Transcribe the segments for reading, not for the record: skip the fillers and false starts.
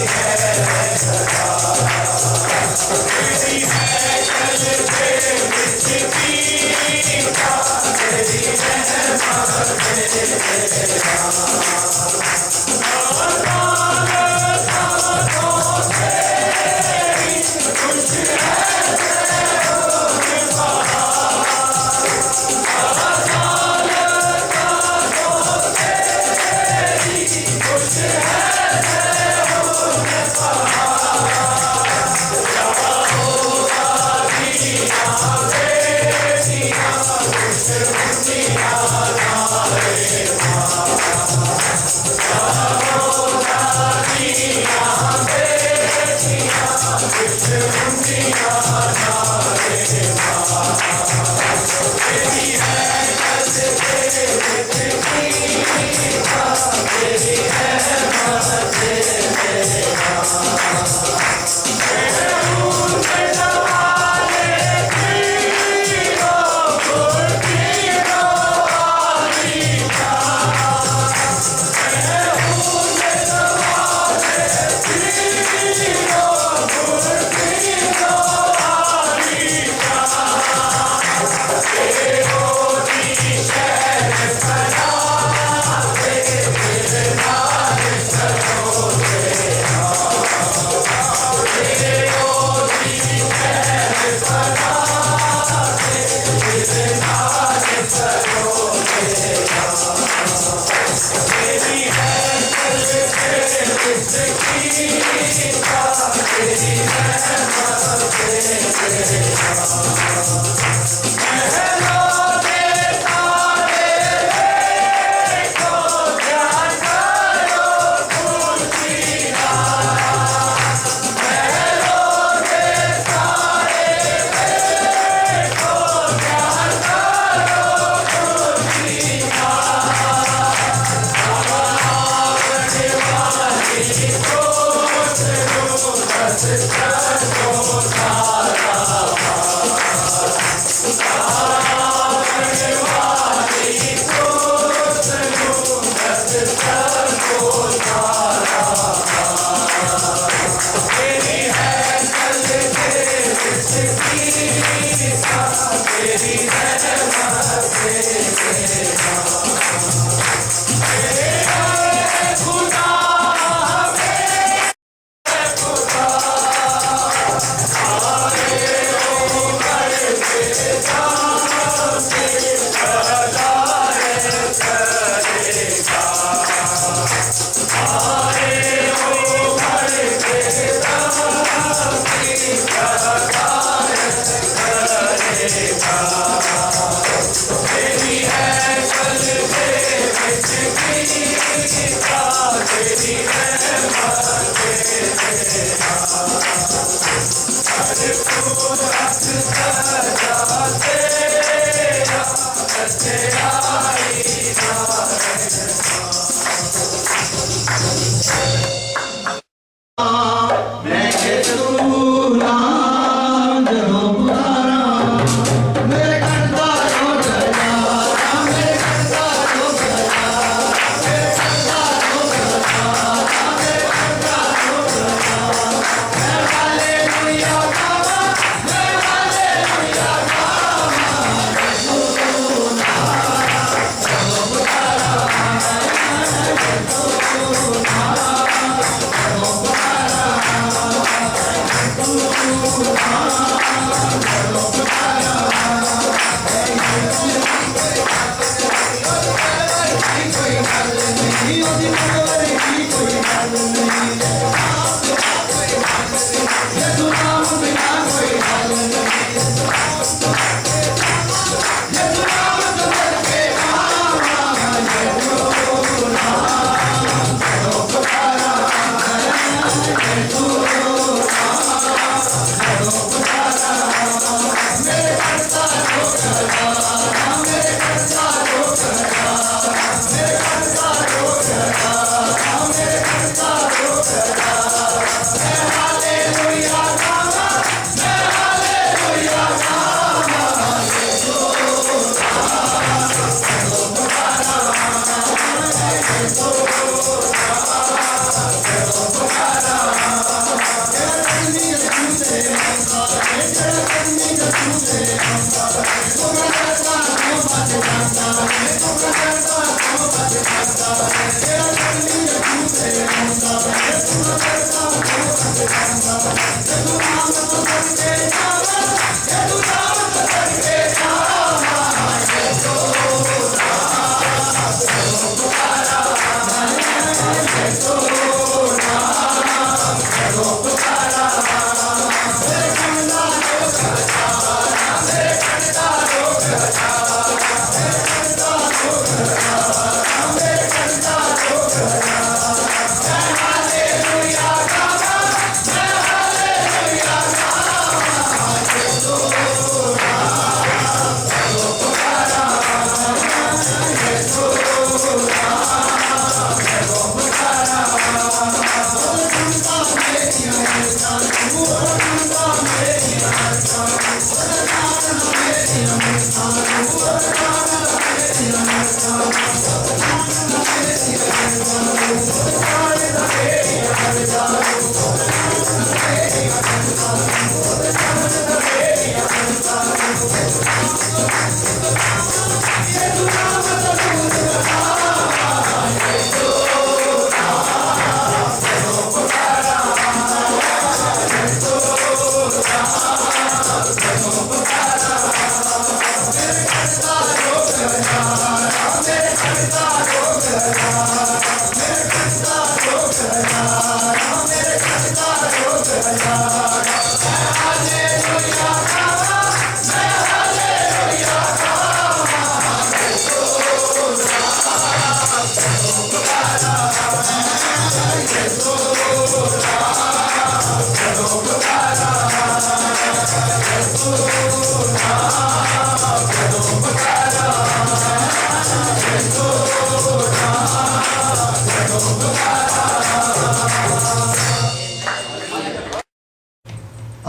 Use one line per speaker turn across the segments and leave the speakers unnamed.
Hallelujah.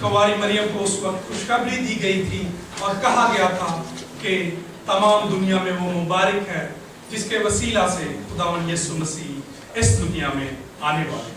कुंवारी मरियम को उस वक्त खुशखबरी दी गई थी और कहा गया था कि तमाम दुनिया में वो मुबारक है जिसके वसीला से खुदावंद यीशु मसीह इस दुनिया में आने वाले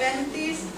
35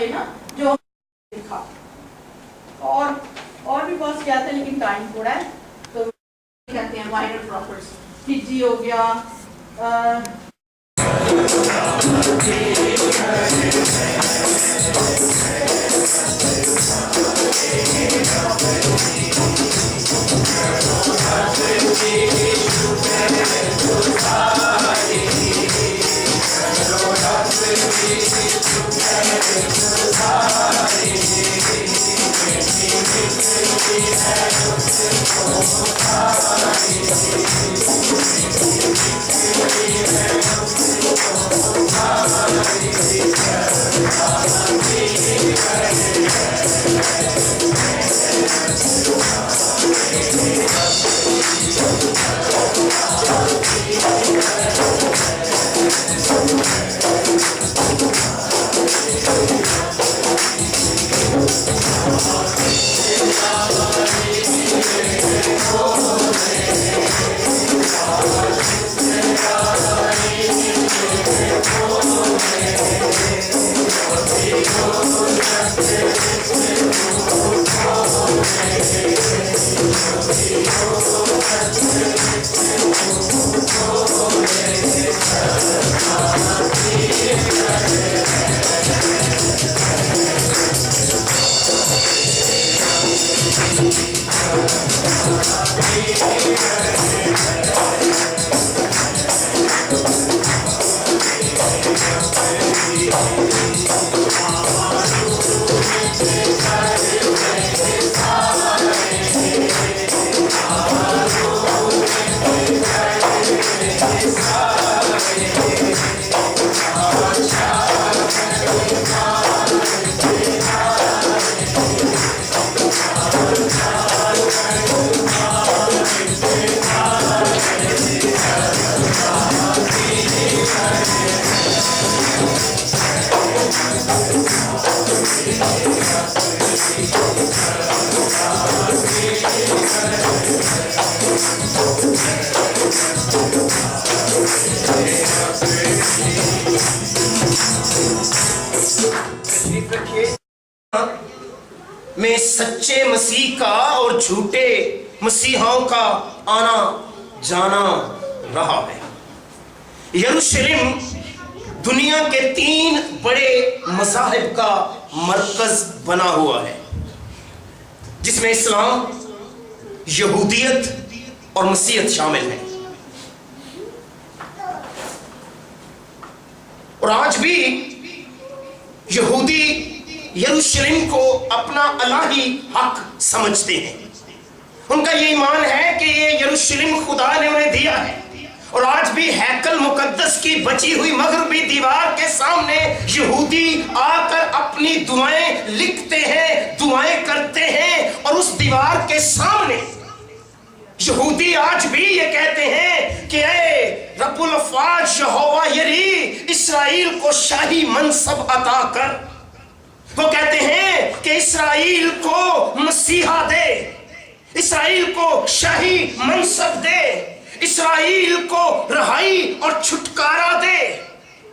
लेना जो लिखा। और भी बहुत क्या था, लेकिन टाइम थोड़ा है, तो कहते हैं माइनर प्रॉपर्स, हिज्जी हो गया,
में सच्चे मसीह का और झूठे मसीहाओं का आना जाना रहा है। यरूशलेम दुनिया के 3 बड़े मज़ाहिब का मरकज बना हुआ है, जिसमें इस्लाम, यहूदियत और मसीहत शामिल है। और आज भी यहूदी यरूशलेम को अपना इलाही हक समझते हैं। उनका ये ईमान है कि ये यरूशलेम खुदा ने उन्हें दिया है। और आज भी हैकल मुकद्दस की बची हुई मगरबी दीवार के सामने यहूदी आकर अपनी दुआएं लिखते हैं, दुआएं करते हैं, और उस दीवार के सामने यहूदी आज भी ये कहते हैं कि ऐ रब्बुल अफ़वाज यहोवा यरी, इस्राएल को शाही मनसब अता कर। वो कहते हैं कि इस्राएल को मसीहा दे, इस्राएल को शाही मनसब दे, इस्राएल को रहाई और छुटकारा दे।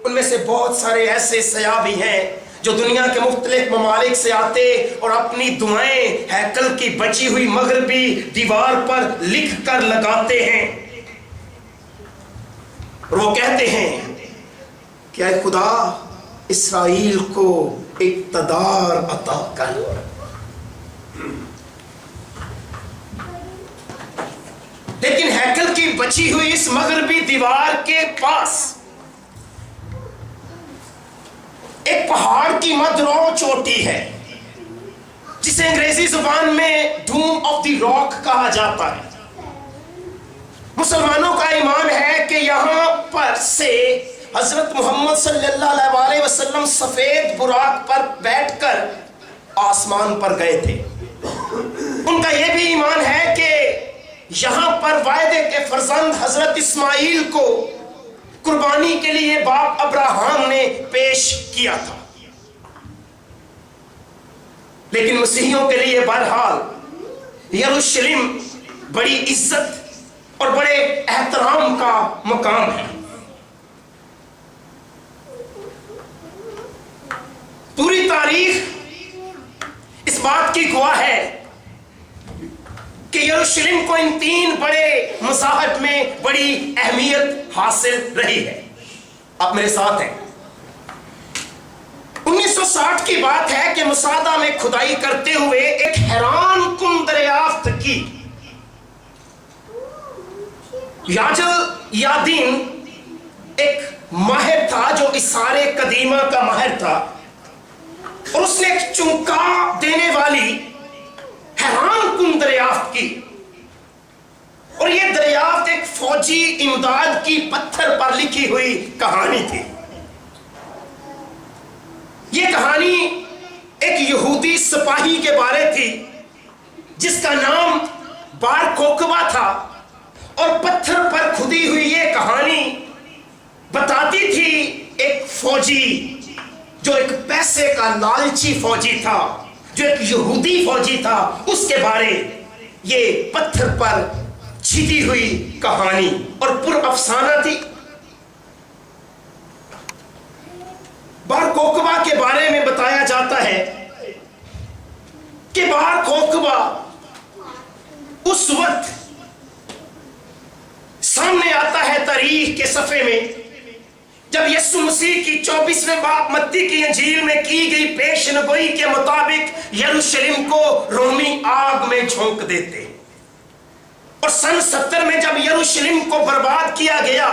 उनमें से बहुत सारे ऐसे सयाबी हैं जो दुनिया के मुख्तलिफ ममालिक से आते और अपनी दुआएं हैकल की बची हुई मगरबी दीवार पर लिख कर लगाते हैं, और वो कहते हैं कि ऐ खुदा, इस्राएल को इक़्तिदार अता कर। लेकिन हैकल की बची हुई इस मगरबी दीवार के पास एक पहाड़ की मधुरो चोटी है, जिसे अंग्रेजी जुबान में डूम ऑफ द रॉक कहा जाता है। मुसलमानों का ईमान है कि यहां पर से हजरत मोहम्मद सल्लल्लाहु अलैहि वसल्लम सफेद बुराक पर बैठकर आसमान पर गए थे। उनका यह भी ईमान है कि यहां पर वायदे के फरजंद हजरत इस्माइल को कुर्बानी के लिए बाप अब्राहम ने पेश किया था। लेकिन मसीहियों के लिए बहरहाल यरूशलेम बड़ी इज्जत और बड़े एहतराम का मुकाम है। पूरी तारीख इस बात की गवाह है कि यरूशलेम को इन 3 बड़े मज़ाहब में बड़ी अहमियत हासिल रही है। आप मेरे साथ हैं। 1960 की बात है कि मसादा में खुदाई करते हुए एक हैरान कुन दरियाफ्त की। याजल यादीन एक माहिर था जो इसारे कदीमा का माहिर था, और उसने एक चौंका देने वाली हैरान कुन दरियाफ्त की। और यह दरियाफ्त एक फौजी इमदाद की पत्थर पर लिखी हुई कहानी थी। यह कहानी एक यहूदी सिपाही के बारे थी जिसका नाम बार कोकबा था, और पत्थर पर खुदी हुई यह कहानी बताती थी एक फौजी जो एक पैसे का लालची फौजी था, जो एक यहूदी फौजी था, उसके बारे ये पत्थर पर छिपी हुई कहानी और पूरा अफसाना थी। बार कोकबा के बारे में बताया जाता है कि बार कोकबा उस वक्त सामने आता है तारीख के सफे में जब यीशु मसीह की 24वें बाब मत्ती की इंजील में की गई पेशनगोई के मुताबिक यरूशलेम को रोमी आग में झोंक देते। और सन 70 में जब यरूशलेम को बर्बाद किया गया,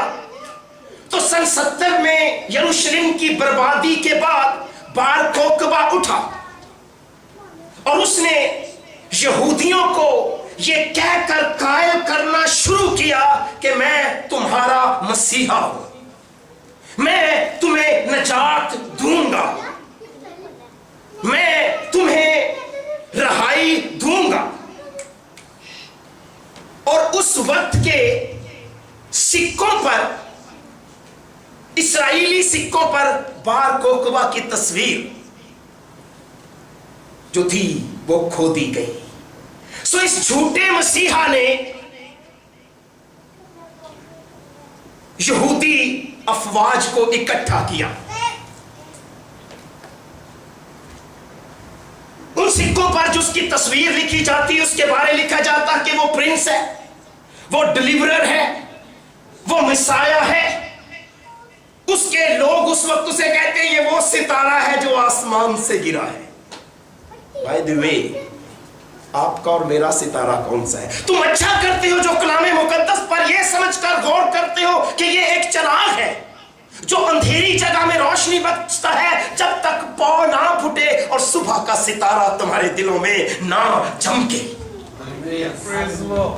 तो सन 70 में यरूशलेम की बर्बादी के बाद बार कोकबा उठा और उसने यहूदियों को ये कहकर कायल करना शुरू किया कि मैं तुम्हारा मसीहा हूं, मैं तुम्हें नजात दूंगा, मैं तुम्हें रहाई दूंगा। और उस वक्त के सिक्कों पर, इस्राएली सिक्कों पर बार कोकबा की तस्वीर जो थी वो खो दी गई। सो इस झूठे मसीहा ने यहूदी अफवाज को इकट्ठा किया। उन सिक्कों पर जो उसकी तस्वीर लिखी जाती, उसके बारे लिखा जाता कि वो प्रिंस है, वो डिलीवरर है, वो मिसाया है। उसके लोग उस वक्त उसे कहते हैं ये वो सितारा है जो आसमान से गिरा है। बाय द वे, आपका और मेरा सितारा कौन सा है? तुम अच्छा करते हो जो कलामे मुकद्दस पर यह समझकर गौर करते हो कि यह एक चिराग है जो अंधेरी जगह में रोशनी बख्शता है जब तक पौ ना फूटे और सुबह का सितारा तुम्हारे दिलों में ना चमके।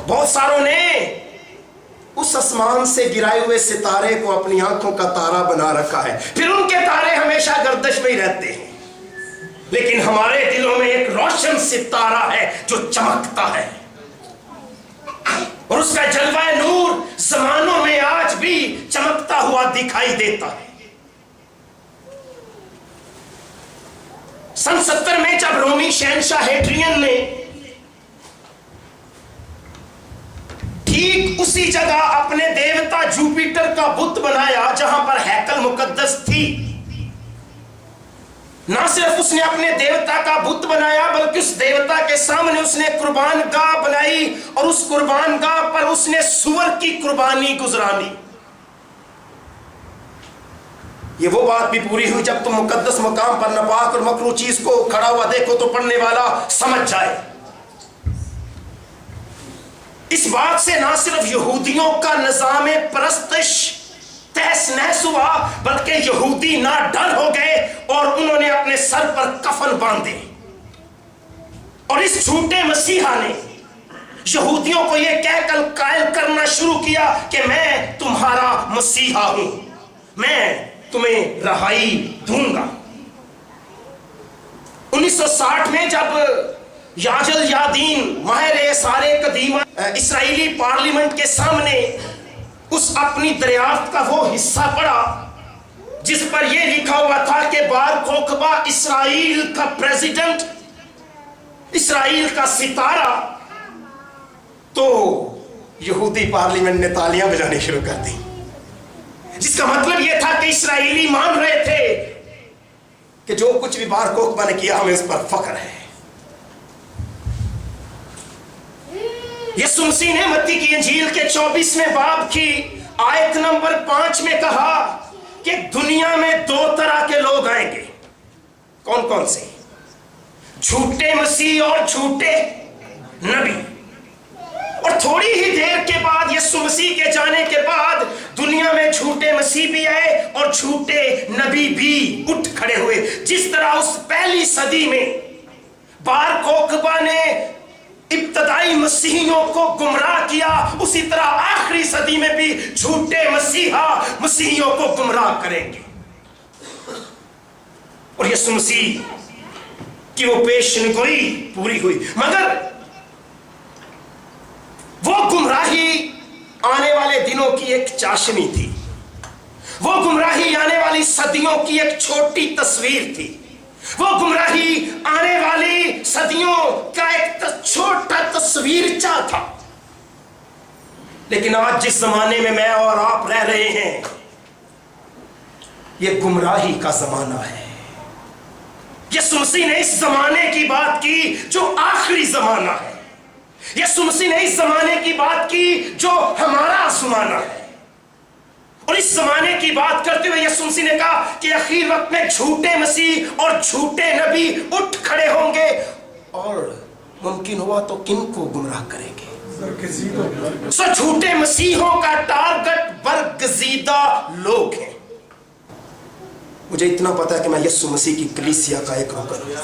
बहुत सारों ने उस आसमान से गिराए हुए सितारे को अपनी आंखों का तारा बना रखा है, फिर उनके तारे हमेशा गर्दिश में ही रहते हैं। लेकिन हमारे दिलों में एक रोशन सितारा है जो चमकता है, और उसका जलवा नूर जमानों में आज भी चमकता हुआ दिखाई देता है। सन 70 में जब रोमी शहंशाह हेड्रियन ने ठीक उसी जगह अपने देवता जुपिटर का बुत बनाया जहां पर हैकल मुकद्दस थी, ना सिर्फ उसने अपने देवता का बुत बनाया बल्कि उस देवता के सामने उसने कुर्बान गाह बनाई और उस कुर्बान गाह पर उसने सुअर की कुर्बानी गुजरानी। ये वो बात भी पूरी हुई जब तुम मुकद्दस मकाम पर नापाक और मकरूह चीज को खड़ा हुआ देखो तो पढ़ने वाला समझ जाए। इस बात से ना सिर्फ यहूदियों का निज़ाम परस्तिश तहस नहस हुआ बल्कि यहूदी ना डर हो गए और उन्होंने अपने सर पर कफन बांधे। और इस झूठे मसीहा ने यहूदियों को यह कहकर कायल करना शुरू किया कि मैं तुम्हारा मसीहा हूं, मैं तुम्हें रहाई दूंगा। 1960 में जब याजल यादीन माहिर सारे कदीमा इस्राएली पार्लियामेंट के सामने उस अपनी दरियाफ्त का वो हिस्सा पढ़ा जिस पर यह लिखा हुआ था कि बार कोकबा इस्राएल का प्रेसिडेंट, इस्राएल का सितारा, तो यहूदी पार्लियामेंट ने तालियां बजानी शुरू कर दी, जिसका मतलब यह था कि इस्राएली मान रहे थे कि जो कुछ भी बार कोकबा ने किया हमें उस पर फख्र है। यीशु मसीह ने मत्ती की इंजील के 24वें बाब की आयत नंबर 5 में कहा कि दुनिया में 2 तरह के लोग आएंगे। कौन कौन से? झूठे मसीह और झूठे नबी। और थोड़ी ही देर के बाद, यीशु मसीह के जाने के बाद, दुनिया में झूठे मसीह भी आए और झूठे नबी भी उठ खड़े हुए। जिस तरह उस पहली सदी में बार कोकबा ने इब्तदाई मसीहियों को गुमराह किया, उसी तरह आखिरी सदी में भी झूठे मसीहा मसीहियों को गुमराह करेंगे। और यीशु मसीह की वो पेशनगोई पूरी हुई, मगर वो गुमराही आने वाले दिनों की एक चाशनी थी। वो गुमराही आने वाली सदियों की एक छोटी तस्वीर थी। वो गुमराही आने वाली सदियों का एक छोटा तस्वीरचा था। लेकिन आज जिस जमाने में मैं और आप रह रहे हैं, यह गुमराही का जमाना है। यीशु मसीह ने इस जमाने की बात की जो आखिरी जमाना है। यीशु मसीह ने इस जमाने की बात की जो हमारा जमाना है। और इस जमाने की बात करते हुए यीशु मसीह ने कहा कि आखिर वक्त में झूठे मसीह और झूठे नबी उठ खड़े होंगे और मुमकिन हुआ तो किनको गुमराह करेंगे। सो झूठे मसीहों का टारगेट बरगजीदा लोग हैं। मुझे इतना पता है कि मैं यीशु मसीह की कलीसिया का एक रुकन हूं।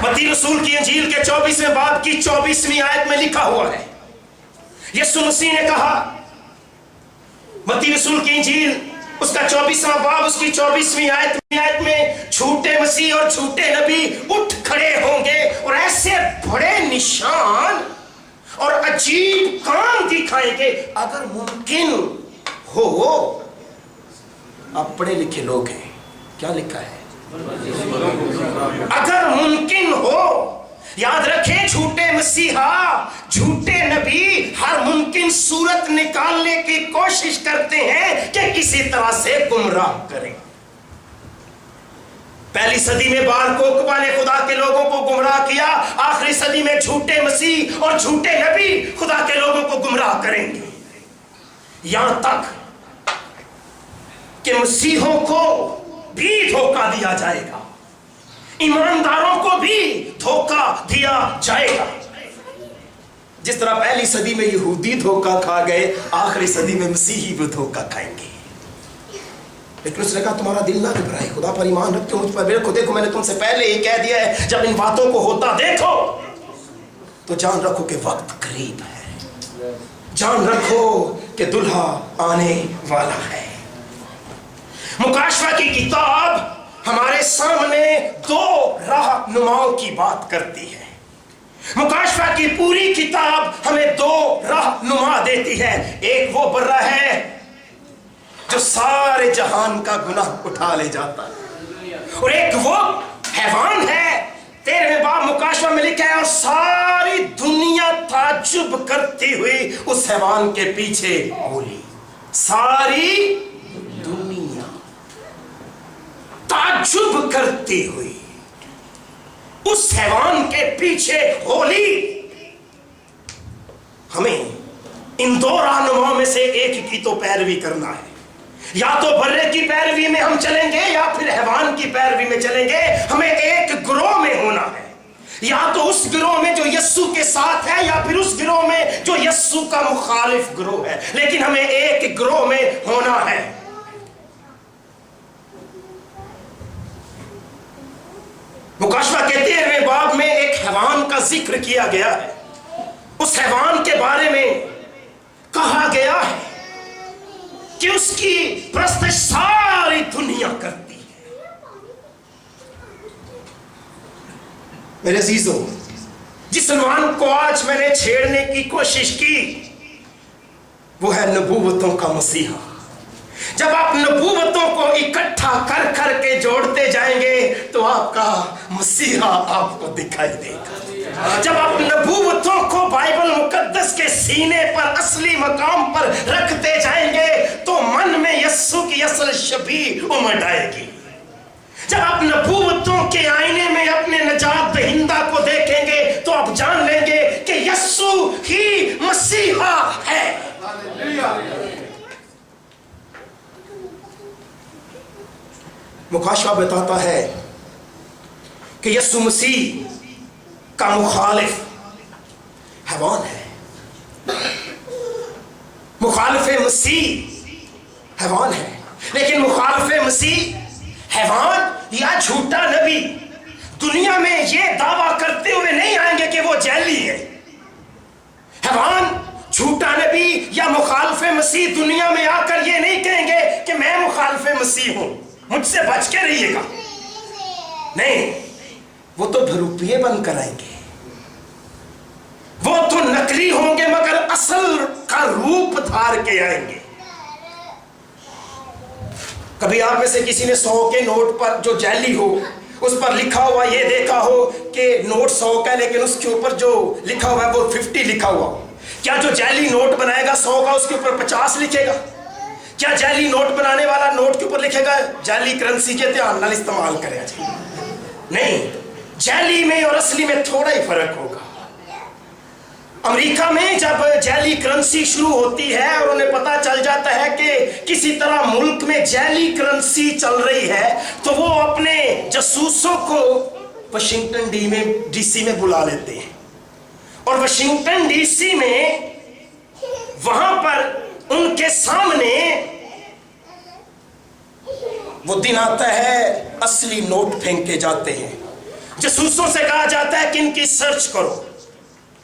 मत्ती रसूल की इंजील के 24वें बाब की 24वीं आयत में लिखा हुआ है, यीशु मसीह ने कहा, मत्ती रसूल की इंजील उसका 24वां बाब उसकी 24वीं आयत में झूठे मसीह और झूठे नबी उठ खड़े होंगे और ऐसे बड़े निशान और अजीब काम दिखाएंगे। अगर मुमकिन हो, आप पढ़े लिखे लोग हैं, क्या लिखा है? अगर मुमकिन हो, याद रखें, झूठे मसीहा झूठे नबी हर मुमकिन सूरत निकालने की कोशिश करते हैं कि किसी तरह से गुमराह करें। पहली सदी में बार कोकबा ने खुदा के लोगों को गुमराह किया। आखिरी सदी में झूठे मसीह और झूठे नबी खुदा के लोगों को गुमराह करेंगे, यहां तक कि मसीहों को भी धोखा दिया जाएगा, ईमानदारों को भी धोखा दिया जाएगा। जिस तरह पहली सदी में यहूदी धोखा खा गए, आखिरी सदी में मसीही भी धोखा खाएंगे। लेकिन उसने कहा तुम्हारा दिल ना घबराए, खुदा पर ईमान रखते हो, मुझ पर देखो। देखो मैंने तुमसे पहले ही कह दिया है, जब इन बातों को होता देखो तो जान रखो कि वक्त करीब है। जान रखो कि दुल्हा आने वाला है। मुकाशवा की किताब हमारे सामने 2 राहनुमाओं की बात करती है। मुकाशवा की पूरी किताब हमें 2 राहनुमा देती है। एक वो बर्रा है जो सारे जहान का गुनाह उठा ले जाता है, और एक वो हैवान है, 13वें बाब मुकाशवा में लिखा है, और सारी दुनिया ताज्जुब करती हुई उस हैवान के पीछे बोली। सारी दुनिया ताज्जुब करती हुई उस हैवान के पीछे होली। हमें इन 2 रहनुमाओं में से एक की तो पैरवी करना है। या तो बर्रे की पैरवी में हम चलेंगे या फिर हैवान की पैरवी में चलेंगे। हमें एक गिरोह में होना है, या तो उस गिरोह में जो यस्सु के साथ है या फिर उस गिरोह में जो यस्सु का मुखालिफ गिरोह है, लेकिन हमें एक गिरोह में होना है। मुकाशवा के 13वें बाब में एक हैवान का जिक्र किया गया है। उस हैवान के बारे में कहा गया है कि उसकी प्रस्तुति सारी दुनिया करती है। मेरे अजीजों, जिस उन्वान को आज मैंने छेड़ने की कोशिश की वो है नबूवतों का मसीहा। जब आप नबूवतों को इकट्ठा कर कर के जोड़ते जाएंगे तो आप आपका मसीहा आपको दिखाई देगा। जब आप नबूवतों को बाइबल मुकद्दस के सीने पर असली मकाम पर रखते जाएंगे तो मन में यस्सु की असल शबीह उमड़ आएगी। जब आप नबूवतों के आईने में अपने नजात दहिंदा को देखेंगे तो आप जान लेंगे कि यस्सु ही मसीहा है। मुकाशवा बताता है कि यस्सु मसीह का मुखालिफ हैवान है। मुखालिफ मसीह हैवान है, लेकिन मुखालिफ मसीह हैवान या झूठा नबी दुनिया में ये दावा करते हुए नहीं आएंगे कि वो जैली है। हैवान, झूठा नबी या मुखालिफ मसीह दुनिया में आकर ये नहीं कहेंगे कि मैं मुखालिफ मसीह हूं, मुझसे बच के रहिएगा। नहीं, वो तो भरूपिये बनकर आएंगे, वो तो नकली होंगे मगर असल का रूप धार के आएंगे। कभी आप में से किसी ने 100 के नोट पर जो जैली हो उस पर लिखा हुआ ये देखा हो कि नोट 100 का है लेकिन उसके ऊपर जो लिखा हुआ है वो 50 लिखा हुआ? क्या जो जैली नोट बनाएगा 100 का उसके ऊपर 50 लिखेगा? क्या जैली नोट बनाने वाला नोट के ऊपर लिखेगा जैली करेंसी के ध्यान नाल इस्तेमाल करे? नहीं, जैली में और असली में थोड़ा ही फर्क होगा। अमेरिका में जब जैली करेंसी शुरू होती है और उन्हें पता चल जाता है कि किसी तरह मुल्क में जैली करेंसी चल रही है तो वो अपने जासूसों को वाशिंगटन डीसी में बुला लेते हैं और वाशिंगटन डीसी में वहां पर उनके सामने वो दिन आता है असली नोट फेंके जाते हैं। जासूसों से कहा जाता है कि इनकी सर्च करो।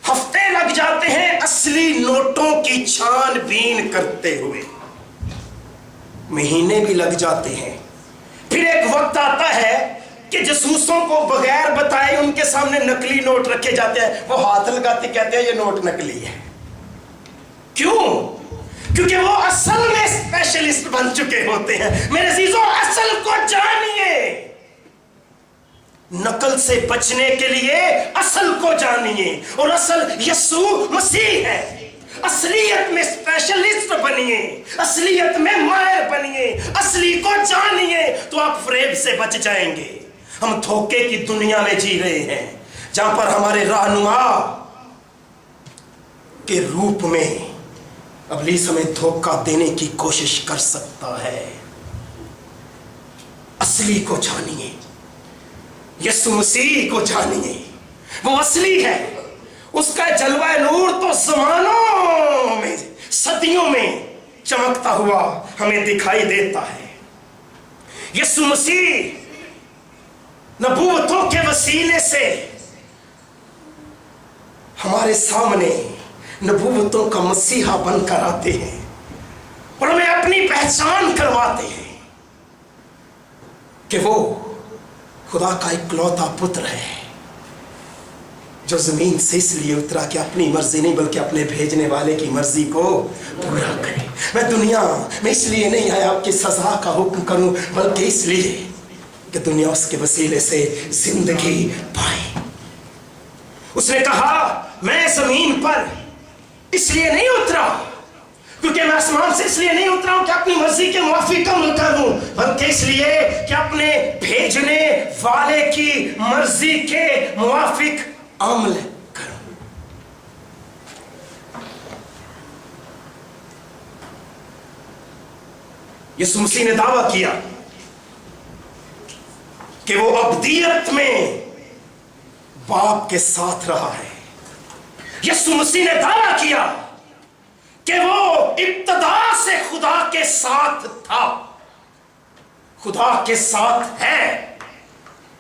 हफ्ते लग जाते हैं असली नोटों की छानबीन करते हुए, महीने भी लग जाते हैं। फिर एक वक्त आता है कि जासूसों को बगैर बताए उनके सामने नकली नोट रखे जाते हैं। वो हाथ लगाते कहते हैं ये नोट नकली है। क्यों? क्योंकि वो असल में स्पेशलिस्ट बन चुके होते हैं। मेरे अजीजों, असल को जानिए। नकल से बचने के लिए असल को जानिए और असल यस्सु मसीह है। असलियत में स्पेशलिस्ट बनिए, असलियत में माहिर बनिए, असली को जानिए तो आप फ्रेब से बच जाएंगे। हम धोखे की दुनिया में जी रहे हैं जहां पर हमारे रहनुमा के रूप में इब्लीस हमें धोखा देने की कोशिश कर सकता है। असली को जानिए, यीशु मसीह को जानिए, वो असली है। उसका जलवा नूर तो ज़मानों में, सदियों में चमकता हुआ हमें दिखाई देता है। यीशु मसीह नबूवतों के वसीले से हमारे सामने नबूवतों का मसीहा बनकर आते हैं और हमें अपनी पहचान करवाते हैं कि वो खुदा का इकलौता पुत्र है जो जमीन से इसलिए उतरा कि अपनी मर्जी नहीं बल्कि अपने भेजने वाले की मर्जी को पूरा करे। मैं दुनिया में इसलिए नहीं आया कि सजा का हुक्म करूं बल्कि इसलिए कि दुनिया उसके वसीले से जिंदगी पाए। उसने कहा मैं जमीन पर इसलिए नहीं उतरा क्योंकि मैं आसमान से इसलिए नहीं उतरा हूं कि अपनी मर्जी के मुआफिक अमल करूं बल्कि इसलिए कि अपने भेजने वाले की मर्जी के मुआफिक अमल करूं। यीशु मसीह ने दावा किया कि वो अब्दियत में बाप के साथ रहा है। यीशु मसीह ने दावा किया कि वो इब्तदा से खुदा के साथ था, खुदा के साथ है,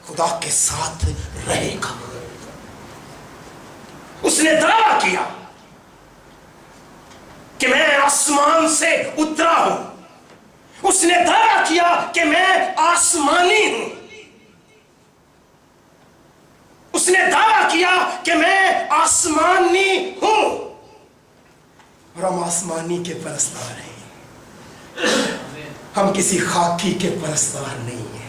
खुदा के साथ रहेगा। उसने दावा किया कि मैं आसमान से उतरा हूं। उसने दावा किया कि मैं आसमानी हूं। उसने दावा किया कि मैं आसमानी हूं और हम आसमानी के परस्तार हैं। हम किसी खाकी के परस्तार नहीं हैं।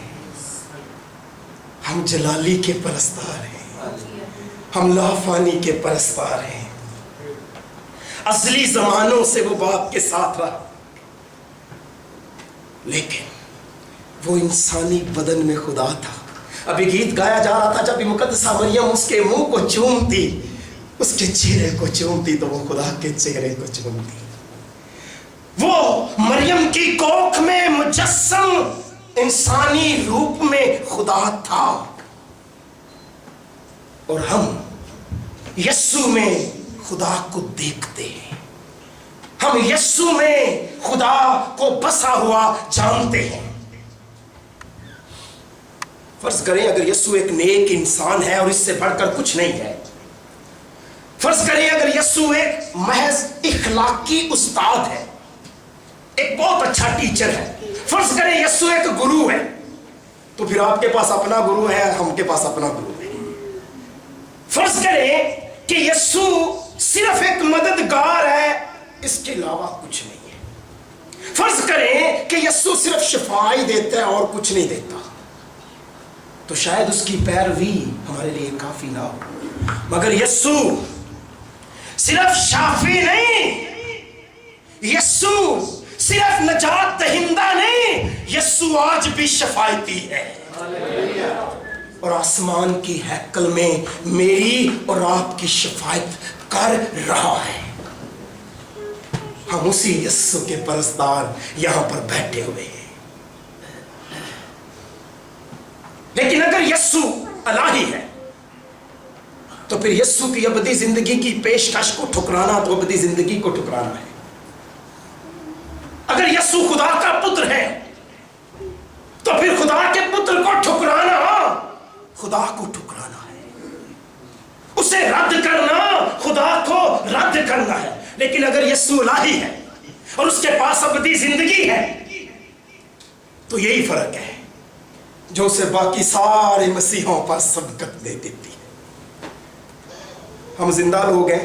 हम जलाली के परस्तार हैं, हम लाफानी के परस्तार हैं। असली जमानों से वो बाप के साथ रहा, लेकिन वो इंसानी बदन में खुदा था। अभी गीत गाया जा रहा था, जब मुकद्दसा मरियम उसके मुंह को चूमती, उसके चेहरे को चूमती, तो वो खुदा के चेहरे को चूमती। वो मरियम की कोख में मुजस्सम इंसानी रूप में खुदा था, और हम यस्सु में खुदा को देखते हैं। हम यस्सु में खुदा को बसा हुआ जानते हैं। फर्ज करें अगर यस्सु एक नेक इंसान है और इससे बढ़कर कुछ नहीं है। फर्ज करें अगर यस्सु एक महज इखलाकी उस्ताद है, एक बहुत अच्छा टीचर है। फर्ज करें यस्सु एक गुरु है, तो फिर आपके पास अपना गुरु है, हमके पास अपना गुरु है। फर्ज करें कि यस्सु सिर्फ एक मददगार है, इसके अलावा कुछ नहीं है। फर्ज करें कि यस्सु सिर्फ शिफाई देता है और कुछ नहीं देता, तो शायद उसकी पैरवी हमारे लिए काफी ना हो। मगर यस्सु सिर्फ शाफी नहीं, यस्सु सिर्फ नजात दहिंदा नहीं, यस्सु आज भी शफायती है। और आसमान की हैकल में मेरी और आपकी शफायत कर रहा है। हम उसी यस्सु के परस्तार यहां पर बैठे हुए हैं। लेकिन अगर यस्सु अलाही है, तो फिर यस्सु की अबदी जिंदगी की पेशकश को ठुकराना तो अबदी जिंदगी को ठुकराना है। अगर यस्सु खुदा का पुत्र है, तो फिर खुदा के पुत्र को ठुकराना खुदा को ठुकराना है, उसे रद्द करना खुदा को रद्द करना है। लेकिन अगर यस्सु इलाही है और उसके पास अबदी जिंदगी है, तो यही फर्क है जो उसे बाकी सारे मसीहों पर सबकत दे देती है। हम जिंदा लोग हैं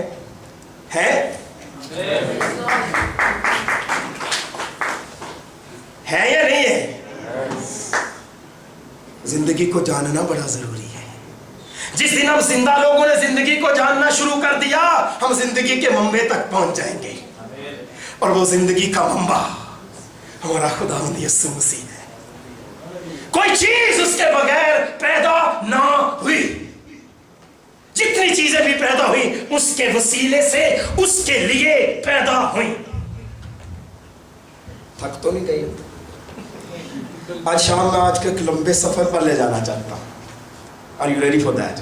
या नहीं है? जिंदगी को जानना बड़ा जरूरी है। जिस दिन हम जिंदा लोगों ने जिंदगी को जानना शुरू कर दिया, हम जिंदगी के मंबे तक पहुंच जाएंगे। और वो जिंदगी का मंबा हमारा खुदावंद यीशु मसीह है। कोई चीज उसके बगैर पैदा ना हुई। जितनी चीजें भी पैदा हुई उसके वसीले से, उसके लिए पैदा हुई। थक तो नहीं गई? आज शाम में आज के एक लंबे सफर पर ले जाना चाहता हूं। Are you ready for that?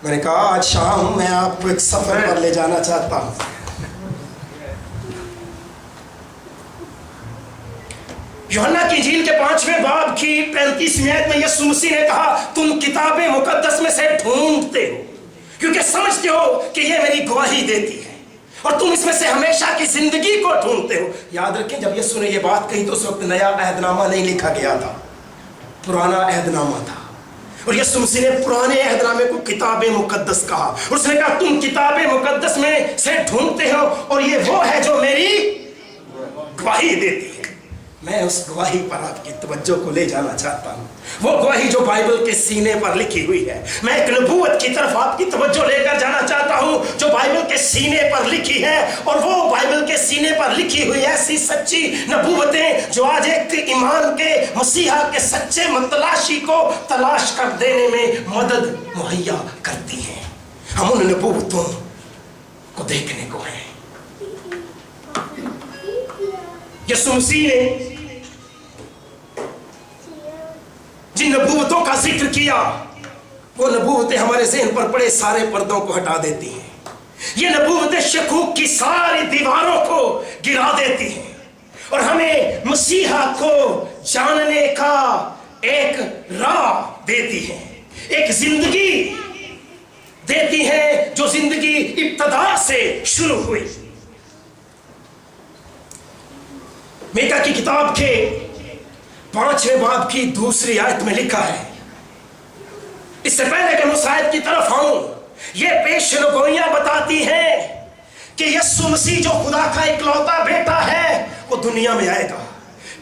मैंने कहा आज शाम मैं आपको एक सफर पर ले जाना चाहता हूं। यूहन्ना की इंजील के 5वें बाब की 35वीं आयत में यीशु मसीह ने कहा, तुम किताबें मुकद्दस में से ढूंढते हो क्योंकि समझते हो कि ये मेरी गवाही देती है, और तुम इसमें से हमेशा की जिंदगी को ढूंढते हो। याद रखें, जब यीशु ने ये बात कही तो उस वक्त नया अहदनामा नहीं लिखा गया था, पुराना अहदनामा था। और यीशु मसीह ने पुराने अहदनामे को किताबे मुकद्दस कहा। उसने कहा तुम किताबे मुकद्दस में से ढूंढते हो, और ये वो है जो मेरी गवाही देती है। मैं उस गवाही पर आपकी तवज्जो को ले जाना चाहता हूँ, वो गवाही जो बाइबल के सीने पर लिखी हुई है। मैं एक नबूवत की तरफ आपकी तवज्जो लेकर जाना चाहता हूँ जो बाइबल के सीने पर लिखी है, और वो बाइबल के सीने पर लिखी हुई ऐसी सच्ची नबूवतें जो आज एक ईमान के मसीहा के सच्चे मतलाशी को तलाश कर देने में मदद मुहैया करती हैं। हम उन नबूवतों को देखने को हैं। यीशु मसीह ने जिन नबूवतों का जिक्र किया, वो नबूवतें हमारे ज़हन पर पड़े सारे पर्दों को हटा देती हैं। ये नबूवतें शकूक की सारी दीवारों को गिरा देती हैं और हमें मसीहा को जानने का एक राह देती हैं, एक जिंदगी देती हैं जो जिंदगी इब्तदा से शुरू हुई। मीका की किताब के 5वें बाब की 2री आयत में लिखा है। इससे पहले कि मैं उस आयत की तरफ आऊं, ये पेशगोइयां बताती हैं कि यीशु मसीह जो खुदा का इकलौता बेटा है वो दुनिया में आएगा।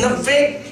90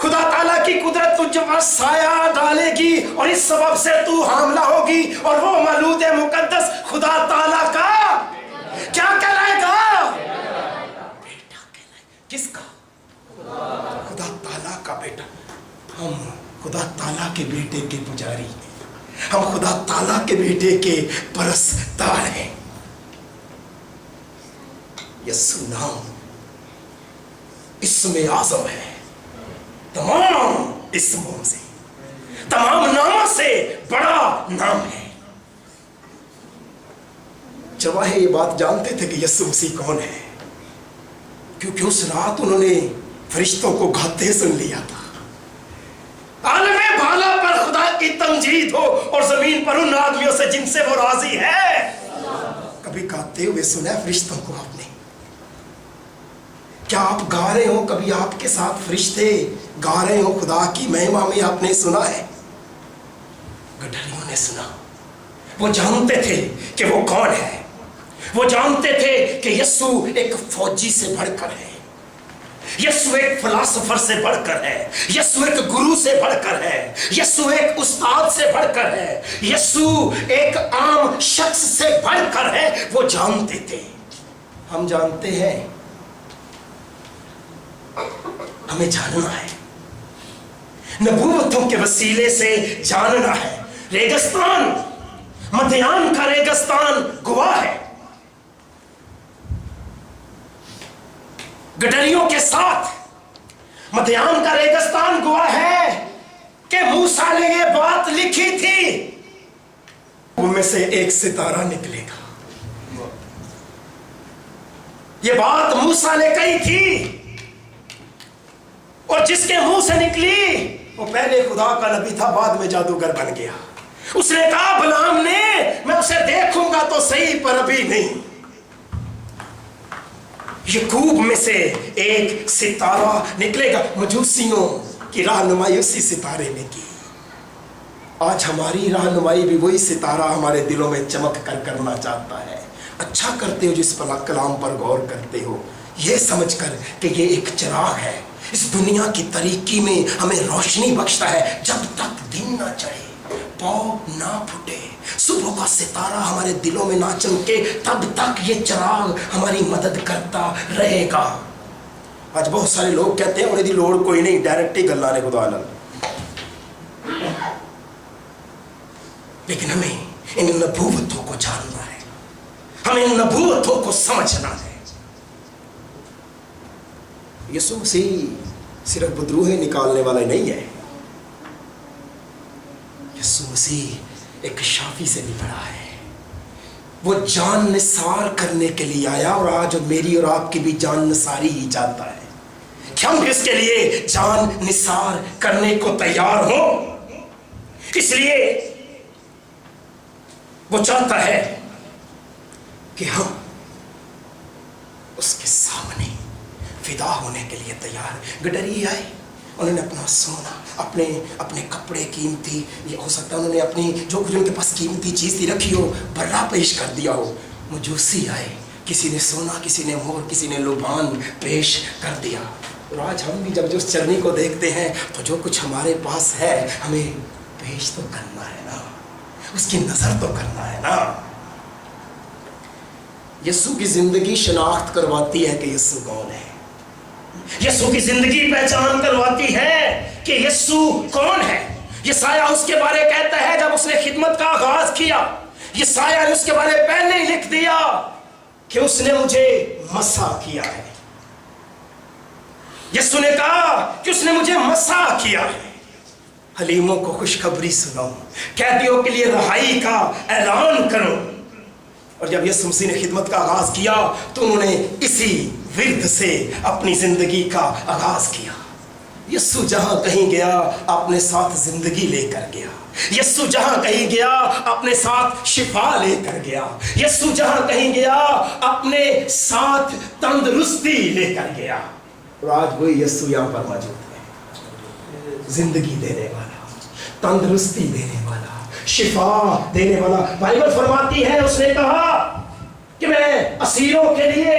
खुदा ताला की कुदरत तुझ पर साया डालेगी और इस सबब से तू हामला होगी और वो मौलूद मुकद्दस खुदा ताला का क्या कहलाएगा? बेटा कहलाएगा। किसका? खुदा ताला का बेटा। हम खुदा ताला के बेटे के पुजारी हैं, हम खुदा ताला के बेटे के परस्तार हैं। यीशु नाम इसमें आज़म है, तमाम इसमों से, तमाम नामों से बड़ा नाम है। चरवाहे ये बात जानते थे कि यीशु मसीह कौन है, क्योंकि उस रात उन्होंने फरिश्तों को गाते सुन लिया था। आलमे भाला पर खुदा की तमजीद हो और जमीन पर उन आदमियों से जिनसे वो राजी है। कभी गाते हुए सुना है फरिश्तों को आपने? क्या आप गा रहे हो? कभी आपके साथ फरिश्ते गा रहे हो खुदा की महिमा में? आपने सुना है? गठरियों ने सुना। वो जानते थे कि वो कौन है। वो जानते थे कि यीशु एक फौजी से बढ़कर है, यीशु एक फिलोसोफर से बढ़कर है, यीशु एक गुरु से बढ़कर है, यीशु एक उस्ताद से बढ़कर है, यीशु एक आम शख्स से बढ़कर है। वो जानते थे। हम जानते हैं, हमें जानना है, नबूवतों के वसीले से जानना है। रेगिस्तान, मध्यान का रेगिस्तान गवाह है। गडरियों के साथ मध्यान का रेगिस्तान गवाह है कि मूसा ने ये बात लिखी थी, उनमें से एक सितारा निकलेगा। ये बात मूसा ने कही थी और जिसके मुंह से निकली वो पहले खुदा का नबी था, बाद में जादूगर बन गया। उसने कहा बलाम ने, मैं उसे देखूंगा तो सही पर अभी नहीं। यकूब में से एक सितारा निकलेगा। मजूसियों की रहनुमाई उसी सितारे ने की। आज हमारी रहनुमाई भी वही सितारा हमारे दिलों में चमक कर करना चाहता है। अच्छा करते हो जिस पर कलाम पर गौर करते हो, ये समझकर कि ये एक चिराग है, इस दुनिया की तरीकी में हमें रोशनी बख्शता है। जब तक दिन ना चढ़े, पाँव ना फूटे, सुबह का सितारा हमारे दिलों में ना चमके, तब तक ये चिराग हमारी मदद करता रहेगा। आज बहुत सारे लोग कहते हैं उन्हें दी लोड़ कोई नहीं, डायरेक्ट ही गल्ला ने खुदा नाल। लेकिन हमें इन नबूवतों को जानना है, हमें इन नबूवतों को समझना है। यीशु मसीह सिर्फ बदरूहें निकालने वाला नहीं है। यीशु मसीह एक शाफी से भी बड़ा है। वो जान निसार करने के लिए आया और आज मेरी और आपकी भी जान निसारी ही चाहता है कि हम इसके लिए जान निसार करने को तैयार हो। इसलिए वो चाहता है कि हम उसके सामने फिदा होने के लिए तैयार। गडरी आए, उन्होंने अपना सोना, अपने अपने कपड़े कीमती, ये हो सकता है उन्होंने अपनी जो कुछ उनके पास कीमती चीज़ थी रखी हो, बर्रा पेश कर दिया हो। मजूसी आए, किसी ने सोना, किसी ने मोहर, किसी ने लुभान पेश कर दिया। और आज हम भी जब उस चरनी को देखते हैं तो जो कुछ हमारे पास है हमें पेश तो करना है ना, उसकी नजर तो करना है ना। यीशु की जिंदगी शनाख्त करवाती है कि यीशु कौन है। यीशु की जिंदगी पहचान करवाती है कि यीशु कौन है। यशायाह उसके बारे कहता है जब उसने खिदमत का आगाज किया, यशायाह ने उसके बारे पहले ही लिख दिया कि उसने मुझे मसा किया है। यीशु ने कहा कि उसने मुझे मसा किया है। हलीमों को खुशखबरी सुनाओ, कैदियों के लिए रहाई का ऐलान करो। और जब यीशु मसीह ने खिदमत का आगाज किया तो उन्होंने इसी विर्द से अपनी जिंदगी का आगाज किया। यीशु जहां कहीं गया अपने साथ जिंदगी लेकर गया। यीशु जहां कहीं गया अपने साथ शिफा लेकर गया। यीशु जहां कहीं गया अपने साथ तंदुरुस्ती लेकर गया। और आज वही यीशु यहाँ पर मौजूद है, जिंदगी देने वाला, तंदुरुस्ती देने वाला, शिफा देने वाला। बाइबल फरमाती है, उसने कहा कि मैं असीरों के लिए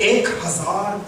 1000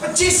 25.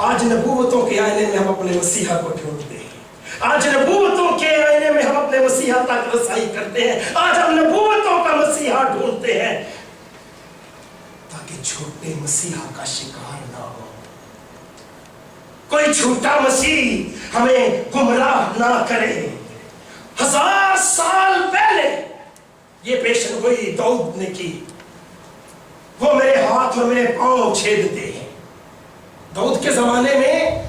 आज नबूवतों के आईने में हम अपने मसीहा को ढूंढते हैं, आज नबूवतों के आईने में हम अपने मसीहा तक रसाई करते हैं, आज हम नबूवतों का मसीहा ढूंढते हैं ताकि झूठे मसीहा का शिकार ना हो, कोई झूठा मसीह हमें गुमराह ना करे। 1000 साल पहले ये पेशनगोई दाऊद ने की, वो मेरे हाथ और मेरे पांव छेदते हैं। दाऊद के जमाने में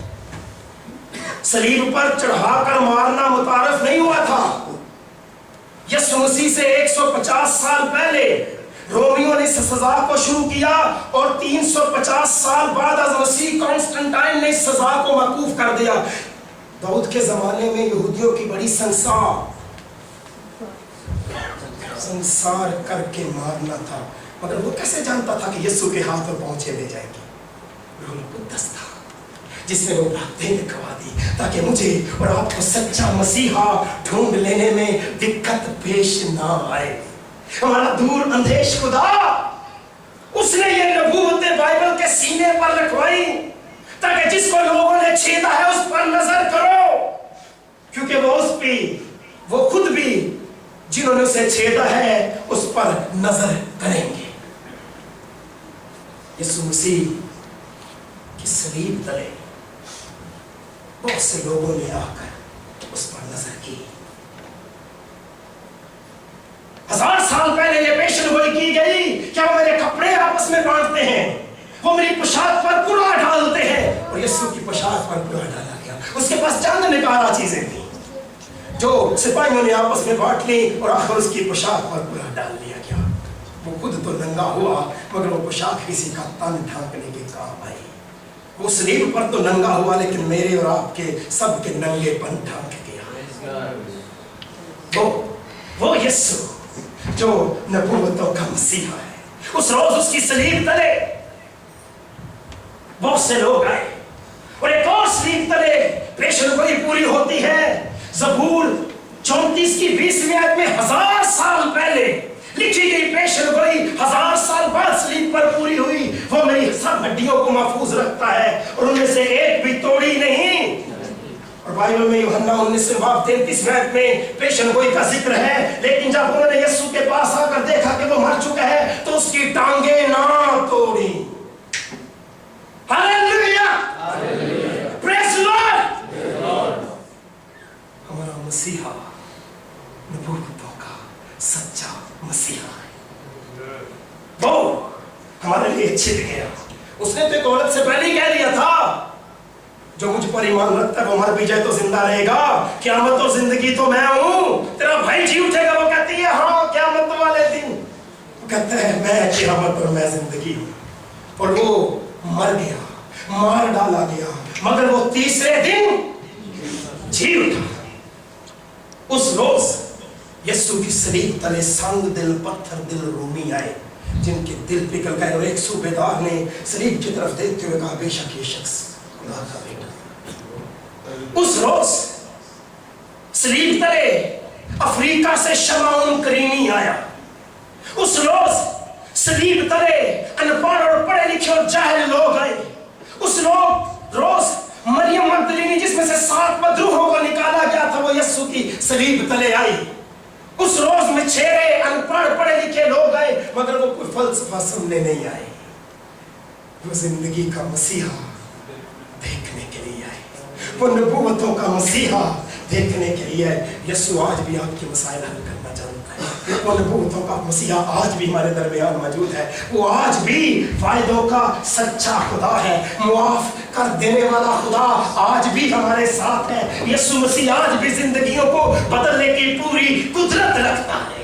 सलीब पर चढ़ाकर मारना मुतारफ नहीं हुआ था। यीशु मसीह से 150 साल पहले रोमियो ने इस सजा को शुरू किया और 350 साल बाद मसीह कॉन्स्टेंटाइन ने इस सजा को मौकूफ कर दिया। दाऊद के जमाने में यहूदियों की बड़ी संसार करके मारना था, मगर वो कैसे जानता था कि यीशु के हाथ और पहुंचे ले जाएंगे? रूह कुद्दस था जिसने वो बातें लिखवा दी ताकि मुझे और आपको सच्चा मसीहा ढूंढ लेने में दिक्कत पेश ना आए। हमारा दूर अंधेश खुदा, उसने ये नबूवतें बाइबल के सीने पर रखवाई ताकि जिसको लोगों ने छेदा है उस पर नजर करो, क्योंकि वो खुद भी जिन्होंने उसे छेदा है उस पर नजर करेंगे। यीशु मसीह की सलीब तले बहुत से लोगों ने आकर उस पर नजर की। 1000 साल पहले ये पेशनगोई की गई, क्या वो मेरे कपड़े आपस में बांटते हैं, वो मेरी पोशाक पर कूड़ा डालते हैं, और यीशु की पोशाक पर कूड़ा डाला गया। उसके पास चंद निकाला चीजें थी जो सिपाहियों ने आपस में बांट ली और आखिर उसकी पोशाक पर कूड़ा डाल दिया गया। वो खुद तो नंगा हुआ मगर वो पोशाक किसी का तन ढांकने के काम आई। वो सलीब पर तो नंगा हुआ लेकिन मेरे और आपके सबके नंगेपन ढांक गया। वो यीशु जो नबूवतों का मसीहा है, उस रोज उसकी सलीब तले बहुत से लोग आए और एक और सलीब तले पेशनगोई पूरी होती है। ज़बूर 34 की 20वीं आयत में 1000 साल पहले लिखी गई पेशनगोई 1000 साल बाद सलीब पर पूरी हुई। वो मेरी सब हड्डियों को महफूज रखता है और उनमें से एक भी तोड़ी नहीं। और बाइबल में यूहन्ना 19 बाब 33 आयत में पेशनगोई का जिक्र है, लेकिन जब उन्होंने यीशु के पास आकर देखा कि वो मर चुका है तो उसकी टांगे ना तोड़ी। Hallelujah, praise Lord. हमारा मसीहा नबूवतों का सच्चा मसीहा है। वो हमारे लिए छिप गया। उसने तो एक औरत से पहले ही कह दिया था, जो मुझ पर ईमान रखता है वो मर भी जाए तो जिंदा रहेगा, क़यामत और जिंदगी तो मैं हूं, तेरा भाई जी उठेगा। वो कहती है हाँ क़यामत वाले दिन। वो कहता है मैं क़यामत और मैं जिंदगी हूं। और वो मर गया, मार डाला गया, मगर वो तीसरे दिन जी उठा। उस रोज यीशु की सलीब तले संग दिल पत्थर दिल रोमी आए, जिनके दिल पिघल गए और एक सूबेदार ने सलीब की तरफ देखते हुए कहा बेशक ये शख्स खुदा का बेटा। उस रोज सलीब तले अफ्रीका से शमाउन करीमी आया। उस रोज सलीब तले अनपढ़ और पढ़े लिखे और जाहिल लोग आए। उस रोज मरियम मगदलीनी जिसमें से 7 बदरूहों को निकाला गया था वो यीशु की सलीब तले आई। उस रोज में छेरे अनपढ़ पढ़े लिखे लोग आए मगर वो कोई फलसफा सुनने नहीं आए, वो जिंदगी का मसीहा देखने के लिए आए, वो नबूवतों का मसीहा देखने के लिए आए। यीशु आज भी आपके मसाइल हल करना जानता है। वो नबूवतों का मसीहा आज भी हमारे दरमियान मौजूद है। वो आज भी वायदों का सच्चा खुदा है, मुआफ कर देने वाला खुदा आज भी हमारे साथ है। यीशु मसीह आज भी जिंदगियों को बदलने की पूरी कुदरत रखता है।